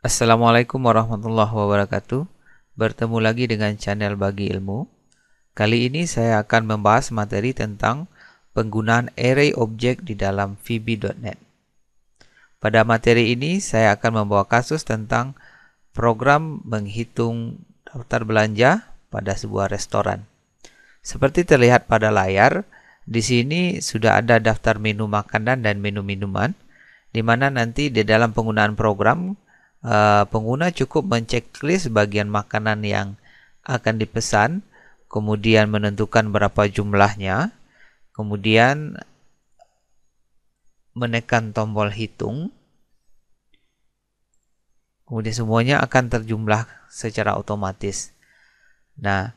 Assalamualaikum warahmatullahi wabarakatuh. Bertemu lagi dengan channel Bagi Ilmu. Kali ini saya akan membahas materi tentang penggunaan array objek di dalam VB.NET. Pada materi ini saya akan membawa kasus tentang program menghitung daftar belanja pada sebuah restoran. Seperti terlihat pada layar, di sini sudah ada daftar menu makanan dan menu minuman, di mana nanti di dalam penggunaan program pengguna cukup menceklis bagian makanan yang akan dipesan, kemudian menentukan berapa jumlahnya, kemudian menekan tombol hitung, kemudian semuanya akan terjumlah secara otomatis. Nah,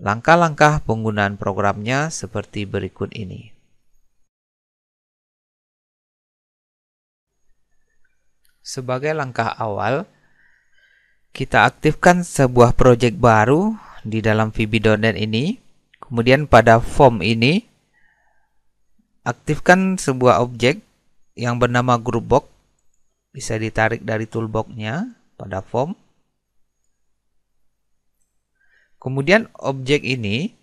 langkah-langkah penggunaan programnya seperti berikut ini. Sebagai langkah awal, kita aktifkan sebuah project baru di dalam VB.NET ini. Kemudian pada form ini, aktifkan sebuah objek yang bernama groupbox. Bisa ditarik dari toolbox-nya pada form. Kemudian objek ini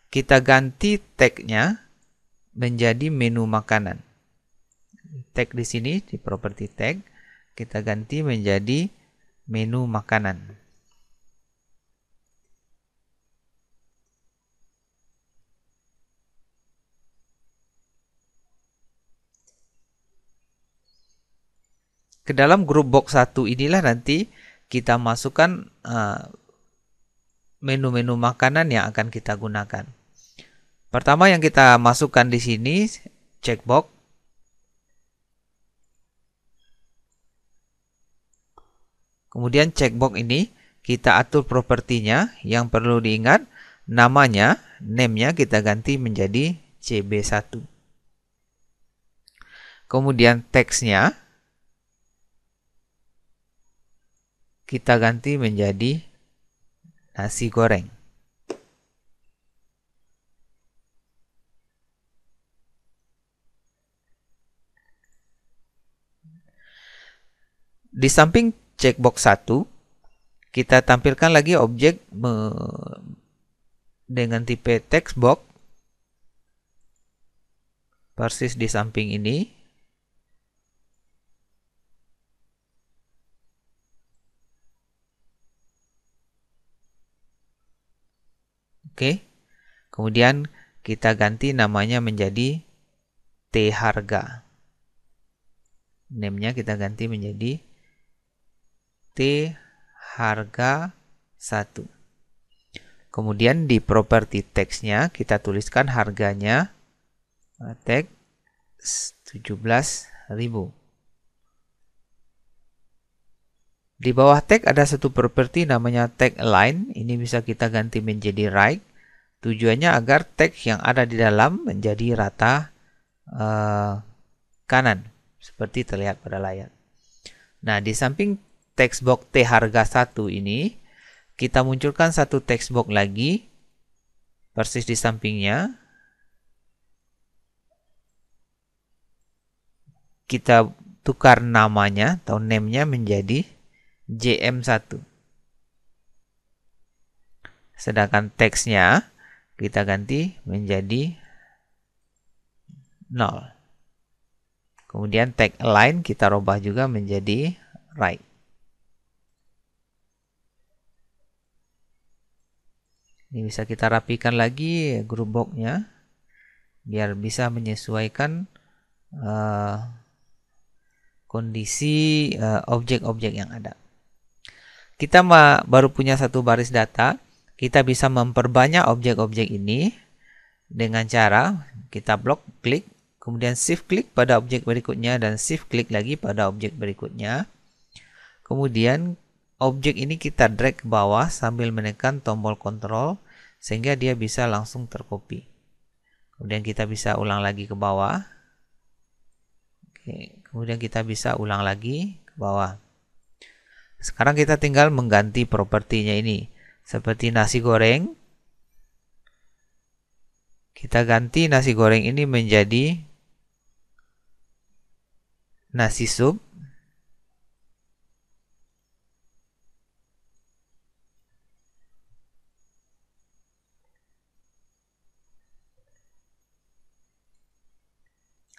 kita ganti tag-nya menjadi menu makanan. Tag di sini di property tag kita ganti menjadi menu makanan. Ke dalam group box 1 inilah nanti kita masukkan menu-menu makanan yang akan kita gunakan. Pertama yang kita masukkan di sini checkbox. Kemudian checkbox ini kita atur propertinya. Yang perlu diingat, namanya, name-nya kita ganti menjadi CB1. Kemudian teksnya kita ganti menjadi nasi goreng. Di samping checkbox 1, kita tampilkan lagi objek dengan tipe text box persis di samping ini. Oke. Kemudian kita ganti namanya menjadi T harga. Name-nya kita ganti menjadi T harga 1. Kemudian di properti teksnya kita tuliskan harganya tag 17.000. Di bawah tag ada satu properti namanya tag align. Ini bisa kita ganti menjadi right. Tujuannya agar tag yang ada di dalam menjadi rata kanan seperti terlihat pada layar. Nah, di samping text box T harga 1 ini, kita munculkan satu text box lagi persis di sampingnya. Kita tukar namanya atau name-nya menjadi JM1. Sedangkan teksnya kita ganti menjadi 0. Kemudian tag align kita rubah juga menjadi right. Ini bisa kita rapikan lagi group box-nya biar bisa menyesuaikan kondisi objek-objek yang ada. Kita baru punya satu baris data, kita bisa memperbanyak objek-objek ini dengan cara kita blok klik, kemudian shift klik pada objek berikutnya dan shift klik lagi pada objek berikutnya. Kemudian objek ini kita drag ke bawah sambil menekan tombol kontrol sehingga dia bisa langsung tercopy. Kemudian kita bisa ulang lagi ke bawah. Oke, kemudian kita bisa ulang lagi ke bawah. Sekarang kita tinggal mengganti propertinya ini. Seperti nasi goreng. Kita ganti nasi goreng ini menjadi nasi sup.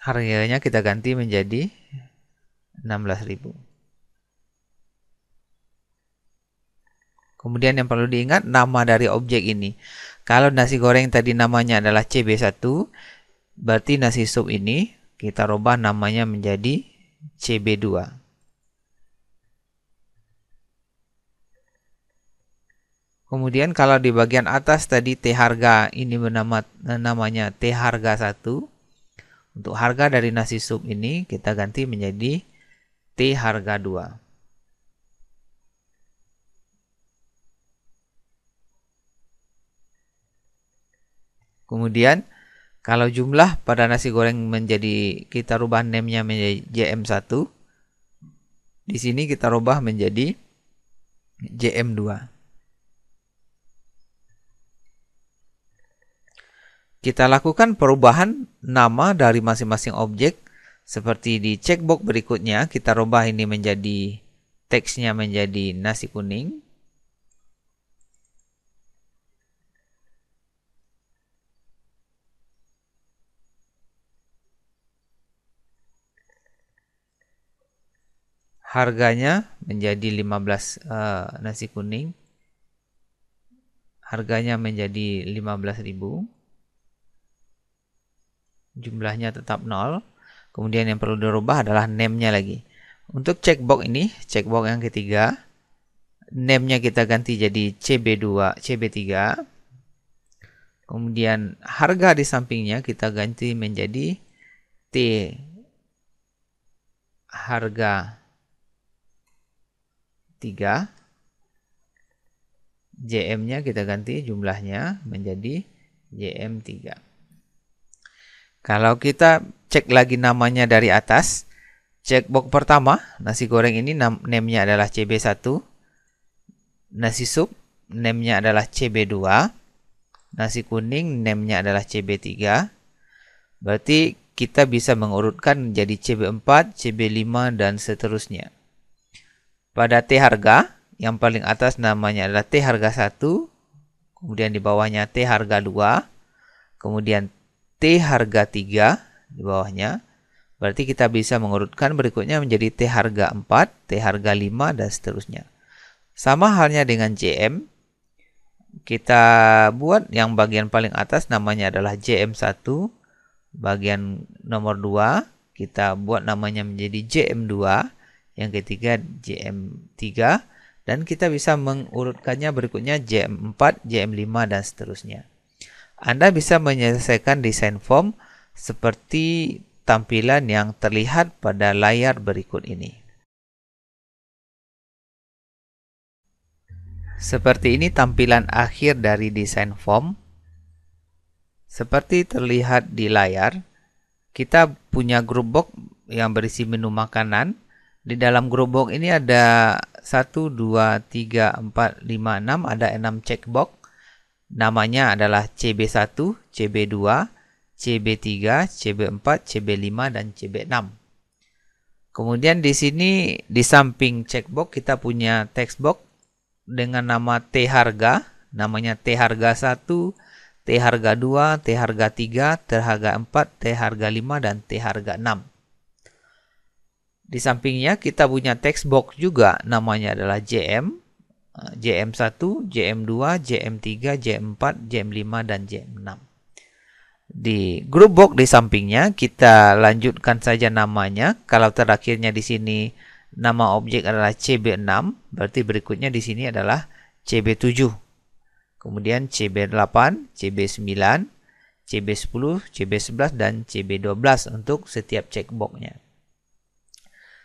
harganya kita ganti menjadi 16.000. Kemudian yang perlu diingat nama dari objek ini. Kalau nasi goreng tadi namanya adalah CB1, berarti nasi sup ini kita rubah namanya menjadi CB2. Kemudian kalau di bagian atas tadi T harga ini namanya T harga 1. Untuk harga dari nasi sup ini kita ganti menjadi T harga 2. Kemudian kalau jumlah pada nasi goreng kita rubah name-nya menjadi JM1. Di sini kita rubah menjadi JM2. Kita lakukan perubahan nama dari masing-masing objek seperti di checkbox berikutnya. Kita rubah ini menjadi teksnya menjadi nasi kuning. Harganya menjadi 15 nasi kuning. Harganya menjadi 15.000. Jumlahnya tetap 0. Kemudian yang perlu dirubah adalah name-nya lagi. Untuk checkbox ini, checkbox yang ketiga, name-nya kita ganti jadi CB2, CB3. Kemudian harga di sampingnya kita ganti menjadi T harga 3. JM-nya kita ganti jumlahnya menjadi JM3. Kalau kita cek lagi namanya dari atas, checkbox pertama, nasi goreng ini name-nya adalah CB1. Nasi sup, name-nya adalah CB2. Nasi kuning, name-nya adalah CB3. Berarti kita bisa mengurutkan menjadi CB4, CB5, dan seterusnya. Pada T harga, yang paling atas namanya adalah T harga 1, kemudian di bawahnya T harga 2, kemudian T harga 3 di bawahnya. Berarti kita bisa mengurutkan berikutnya menjadi T harga 4, T harga 5, dan seterusnya. Sama halnya dengan JM. Kita buat yang bagian paling atas namanya adalah JM1. Bagian nomor 2 kita buat namanya menjadi JM2. Yang ketiga JM3. Dan kita bisa mengurutkannya berikutnya JM4, JM5, dan seterusnya. Anda bisa menyelesaikan desain form seperti tampilan yang terlihat pada layar berikut ini. Seperti ini tampilan akhir dari desain form. Seperti terlihat di layar, kita punya group box yang berisi menu makanan. Di dalam group box ini ada 1, 2, 3, 4, 5, 6, ada 6 checkbox. Namanya adalah CB1, CB2, CB3, CB4, CB5, dan CB6. Kemudian di sini di samping checkbox kita punya text box dengan nama T harga, namanya T harga 1, T harga 2, T harga 3, T harga 4, T harga 5, dan T harga 6. Di sampingnya kita punya text box juga namanya adalah JM, JM1, JM2, JM3, JM4, JM5, dan JM6. Di group box di sampingnya kita lanjutkan saja namanya. Kalau terakhirnya di sini nama objek adalah CB6, berarti berikutnya di sini adalah CB7. Kemudian CB8, CB9, CB10, CB11, dan CB12 untuk setiap checkboxnya.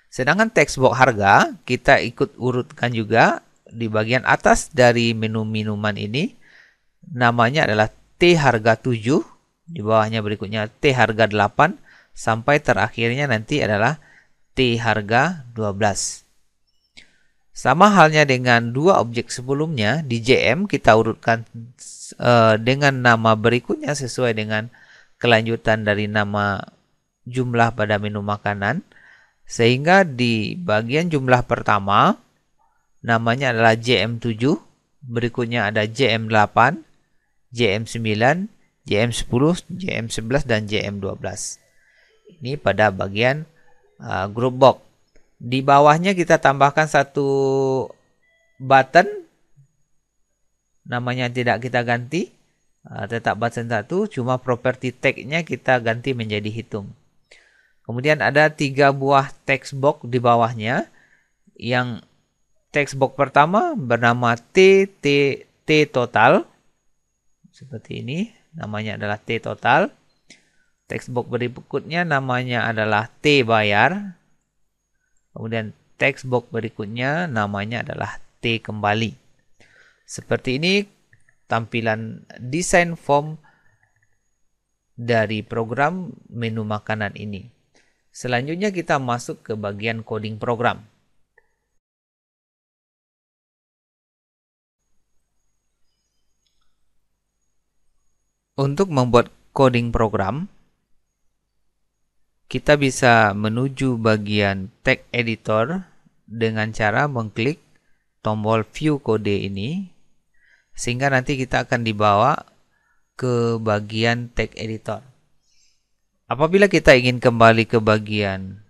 Sedangkan text box harga kita ikut urutkan juga di bagian atas dari menu minuman ini. Namanya adalah T harga 7, di bawahnya berikutnya T harga 8, sampai terakhirnya nanti adalah T harga 12. Sama halnya dengan dua objek sebelumnya, di JM kita urutkan dengan nama berikutnya sesuai dengan kelanjutan dari nama jumlah pada menu makanan. Sehingga di bagian jumlah pertama namanya adalah JM7, berikutnya ada JM8, JM9, JM10, JM11, dan JM12. Ini pada bagian group box. Di bawahnya kita tambahkan satu button, namanya tidak kita ganti, tetap button 1, cuma property tag-nya kita ganti menjadi hitung. Kemudian ada 3 buah text box di bawahnya. Yang text box pertama bernama T total. Seperti ini, namanya adalah T total. Text box berikutnya namanya adalah T bayar. Kemudian text box berikutnya namanya adalah T kembali. Seperti ini tampilan desain form dari program menu makanan ini. Selanjutnya kita masuk ke bagian coding program. Untuk membuat coding program, kita bisa menuju bagian text editor dengan cara mengklik tombol view kode ini, sehingga nanti kita akan dibawa ke bagian text editor. Apabila kita ingin kembali ke bagian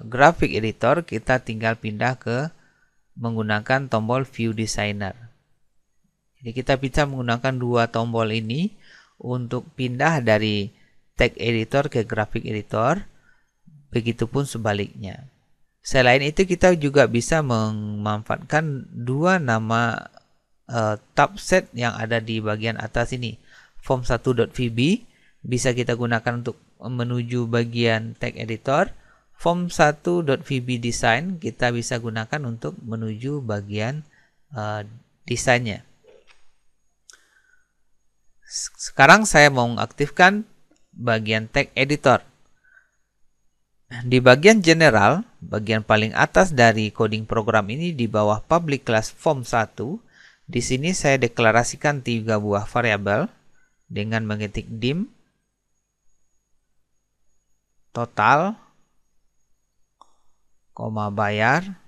graphic editor, kita tinggal pindah ke menggunakan tombol view designer. Jadi kita bisa menggunakan dua tombol ini untuk pindah dari text editor ke graphic editor, begitupun sebaliknya. Selain itu kita juga bisa memanfaatkan dua nama tab set yang ada di bagian atas ini. Form1.vb bisa kita gunakan untuk menuju bagian text editor. Form1.vb design kita bisa gunakan untuk menuju bagian desainnya. Sekarang saya mau mengaktifkan bagian text editor. Di bagian general, bagian paling atas dari coding program ini di bawah public class form1, di sini saya deklarasikan 3 buah variabel dengan mengetik dim total, bayar,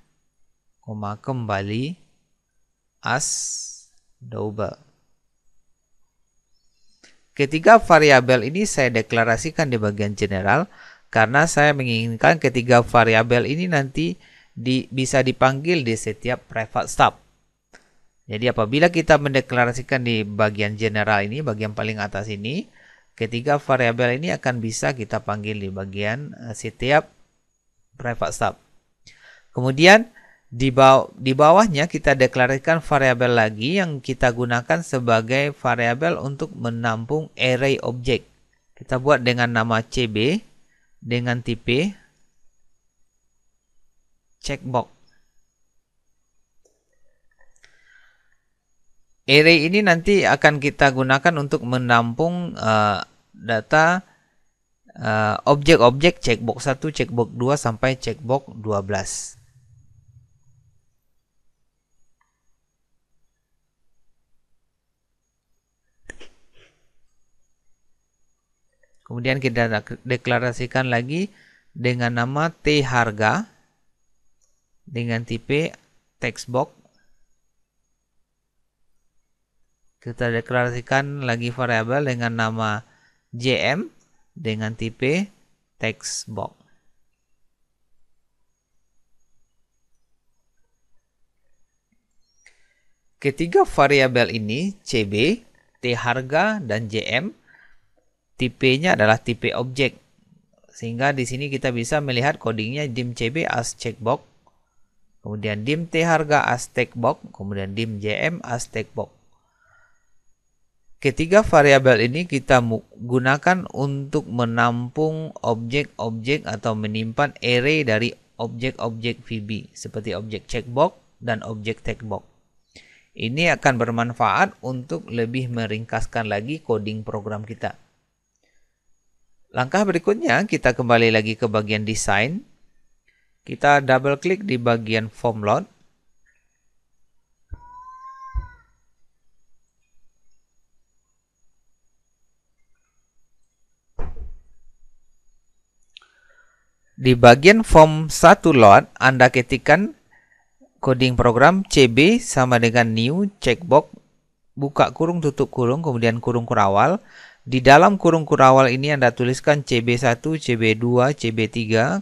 kembali, as double. Ketiga variabel ini saya deklarasikan di bagian general karena saya menginginkan ketiga variabel ini nanti bisa dipanggil di setiap private stub. Jadi apabila kita mendeklarasikan di bagian general ini, bagian paling atas ini, ketiga variabel ini akan bisa kita panggil di bagian setiap private stub. Kemudian di bawahnya kita deklarasikan variabel lagi yang kita gunakan sebagai variabel untuk menampung array objek. Kita buat dengan nama CB dengan tipe checkbox. Array ini nanti akan kita gunakan untuk menampung data objek-objek checkbox 1, checkbox 2 sampai checkbox 12. Kemudian kita deklarasikan lagi dengan nama T harga dengan tipe textbox. Kita deklarasikan lagi variabel dengan nama JM dengan tipe textbox. Ketiga variabel ini CB, T harga dan JM tipenya adalah tipe objek, sehingga di sini kita bisa melihat codingnya dim CB as checkbox, kemudian dim T harga as textbox, kemudian dim JM as textbox. Ketiga variabel ini kita gunakan untuk menampung objek-objek atau menyimpan array dari objek-objek VB seperti objek checkbox dan objek textbox. Ini akan bermanfaat untuk lebih meringkaskan lagi coding program kita. Langkah berikutnya, kita kembali lagi ke bagian desain. Kita double klik di bagian form load. Di bagian form 1 load, Anda ketikkan coding program CB sama dengan new checkbox, buka kurung tutup kurung, kemudian kurung kurawal. Di dalam kurung kurawal ini Anda tuliskan CB1, CB2, CB3,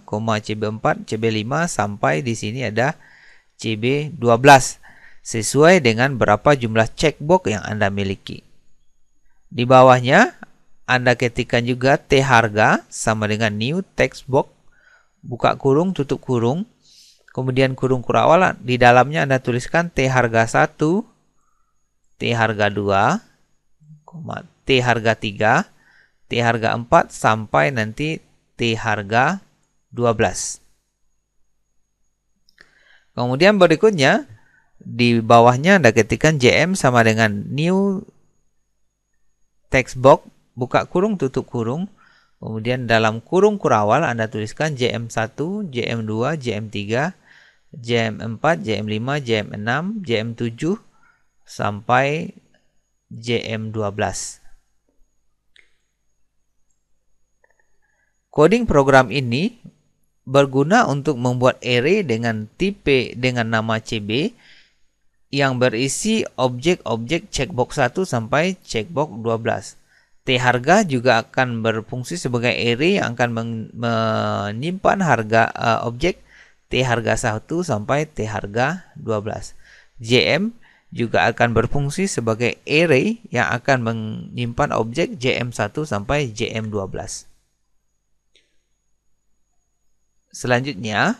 CB4, CB5 sampai di sini ada CB12 sesuai dengan berapa jumlah checkbox yang Anda miliki. Di bawahnya Anda ketikkan juga T harga sama dengan new text box, buka kurung, tutup kurung, kemudian kurung kurawal, di dalamnya Anda tuliskan T harga 1, T harga 2, T harga 3, T harga 4 sampai nanti T harga 12. Kemudian berikutnya di bawahnya Anda ketikkan JM sama dengan new text box, buka kurung, tutup kurung. Kemudian dalam kurung kurawal Anda tuliskan JM1, JM2, JM3, JM4, JM5, JM6, JM7 sampai JM12. Coding program ini berguna untuk membuat array dengan tipe dengan nama CB yang berisi objek-objek checkbox 1 sampai checkbox 12. T harga juga akan berfungsi sebagai array yang akan menyimpan harga objek T harga 1 sampai T harga 12. JM juga akan berfungsi sebagai array yang akan menyimpan objek JM1 sampai JM12. Selanjutnya,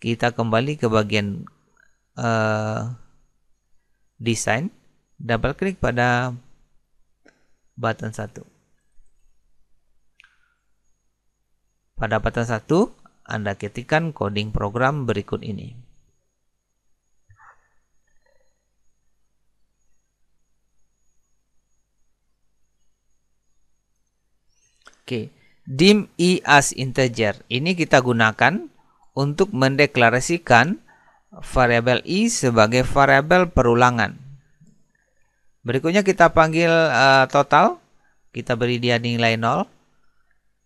kita kembali ke bagian desain, double klik pada button 1. Pada button 1, Anda ketikkan coding program berikut ini. Oke, dim I as integer. Ini kita gunakan untuk mendeklarasikan variabel I sebagai variabel perulangan. Berikutnya kita panggil total. Kita beri dia nilai 0.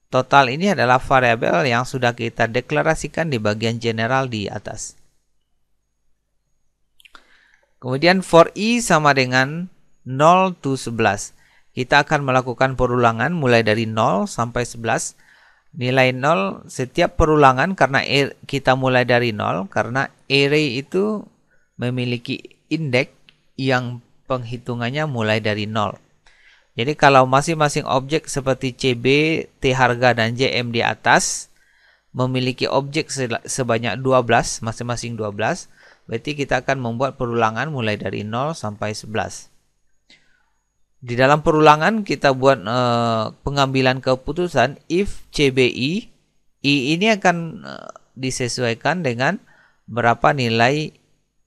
Total ini adalah variabel yang sudah kita deklarasikan di bagian general di atas. Kemudian for I sama dengan 0 to 11. Kita akan melakukan perulangan mulai dari 0 sampai 11. Nilai 0 setiap perulangan karena kita mulai dari 0 karena array itu memiliki indeks yang penghitungannya mulai dari 0. Jadi kalau masing-masing objek seperti CB, T harga dan JM di atas memiliki objek sebanyak 12, masing-masing 12, berarti kita akan membuat perulangan mulai dari 0 sampai 11. Di dalam perulangan kita buat pengambilan keputusan if CBI, I ini akan disesuaikan dengan berapa nilai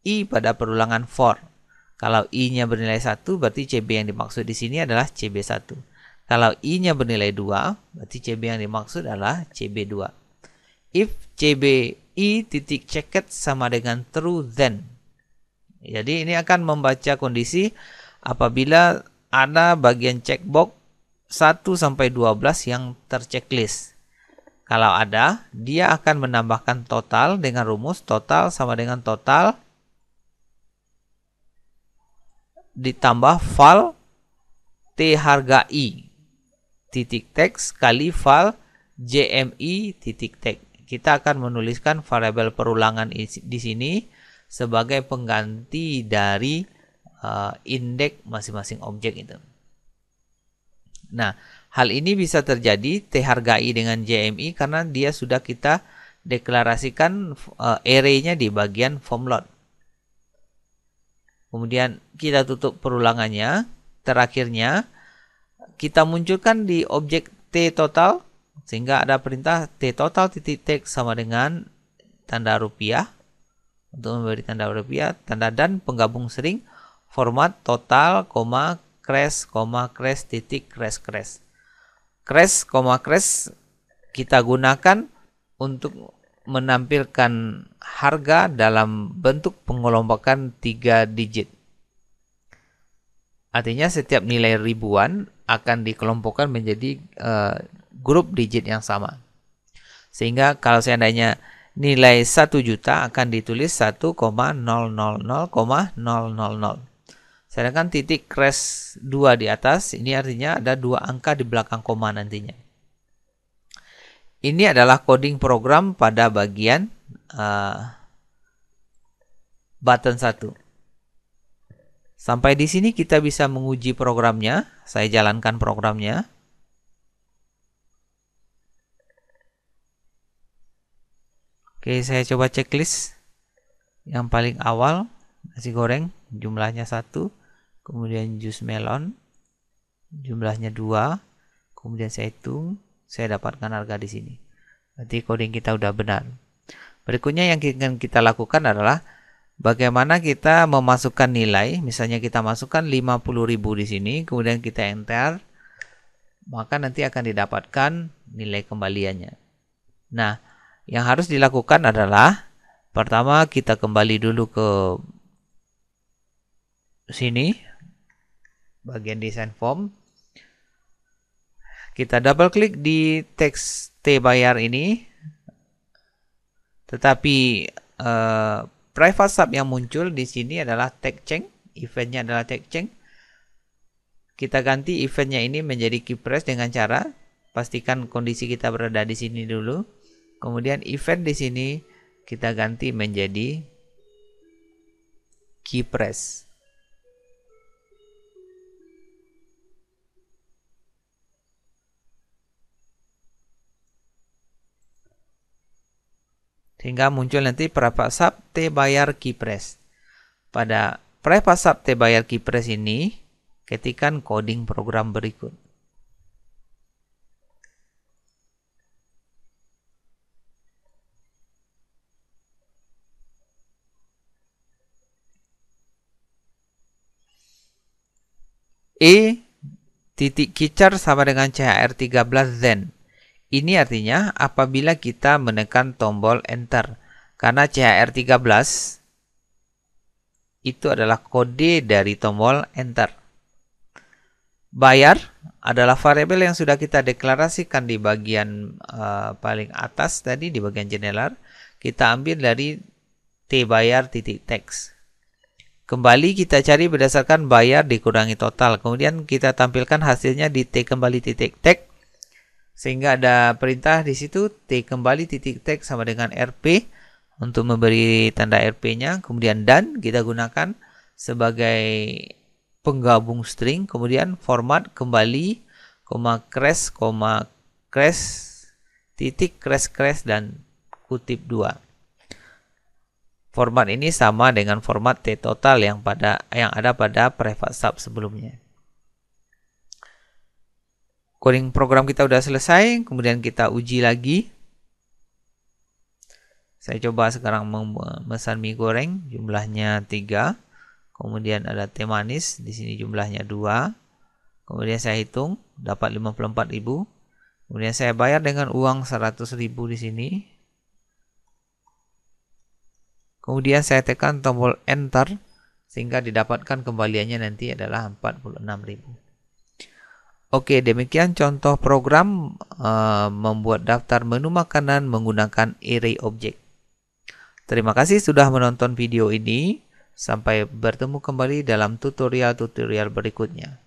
I pada perulangan for. Kalau I-nya bernilai 1, berarti CB yang dimaksud di sini adalah CB1. Kalau I-nya bernilai 2, berarti CB yang dimaksud adalah CB2. If CBI titik checked sama dengan true then. Jadi ini akan membaca kondisi apabila ada bagian checkbox 1 sampai 12 yang terchecklist. Kalau ada, dia akan menambahkan total dengan rumus total sama dengan total ditambah val T harga I titik text kali val JMI titik text. Kita akan menuliskan variabel perulangan di sini sebagai pengganti dari indeks masing-masing objek itu. Nah, hal ini bisa terjadi T harga I dengan JMI karena dia sudah kita deklarasikan array-nya di bagian form load. Kemudian kita tutup perulangannya. Terakhirnya kita munculkan di objek T total sehingga ada perintah T total titik text sama dengan tanda rupiah untuk memberi tanda rupiah, tanda dan penggabung string format total, crash, crash titik crash crash. Crash, crash kita gunakan untuk menampilkan harga dalam bentuk pengelompokan 3 digit. Artinya setiap nilai ribuan akan dikelompokkan menjadi grup digit yang sama. Sehingga kalau seandainya nilai 1 juta akan ditulis 1,000,000. Sedangkan titik crash 2 di atas, ini artinya ada 2 angka di belakang koma nantinya. Ini adalah coding program pada bagian button 1. Sampai di sini kita bisa menguji programnya. Saya jalankan programnya. Oke, saya coba checklist. Yang paling awal, nasi goreng, jumlahnya 1. Kemudian jus melon, jumlahnya 2. Kemudian saya hitung, saya dapatkan harga di sini. Berarti coding kita udah benar. Berikutnya yang akan kita lakukan adalah bagaimana kita memasukkan nilai. Misalnya kita masukkan 50.000 di sini, kemudian kita enter, maka nanti akan didapatkan nilai kembaliannya. Nah, yang harus dilakukan adalah pertama kita kembali dulu ke sini, bagian desain form. Kita double klik di teks T bayar ini, tetapi private sub yang muncul di sini adalah tag change, eventnya adalah tag change. Kita ganti eventnya ini menjadi key press dengan cara pastikan kondisi kita berada di sini dulu. Kemudian event di sini kita ganti menjadi key press. Sehingga muncul nanti private sub T bayar key press. Pada private sub T bayar key press ini, ketikkan coding program berikut. E titik kicar sama dengan CHR 13 then. Ini artinya apabila kita menekan tombol enter. Karena CHR 13 itu adalah kode dari tombol enter. Bayar adalah variabel yang sudah kita deklarasikan di bagian paling atas tadi, di bagian jendela. Kita ambil dari T bayar titik teks. Kembali kita cari berdasarkan bayar dikurangi total. Kemudian kita tampilkan hasilnya di T kembali titik tag. Sehingga ada perintah di situ T kembali titik tag sama dengan RP untuk memberi tanda RP-nya. Kemudian dan kita gunakan sebagai penggabung string. Kemudian format kembali, crash, titik crash dan kutip 2. Format ini sama dengan format T total yang ada pada private sub sebelumnya. Coding program kita sudah selesai, kemudian kita uji lagi. Saya coba sekarang memesan mie goreng, jumlahnya 3. Kemudian ada teh manis, di sini jumlahnya 2. Kemudian saya hitung, dapat 54.000. Kemudian saya bayar dengan uang 100.000 di sini. Kemudian saya tekan tombol enter sehingga didapatkan kembaliannya nanti adalah 46.000. Oke, demikian contoh program membuat daftar menu makanan menggunakan array object. Terima kasih sudah menonton video ini. Sampai bertemu kembali dalam tutorial-tutorial berikutnya.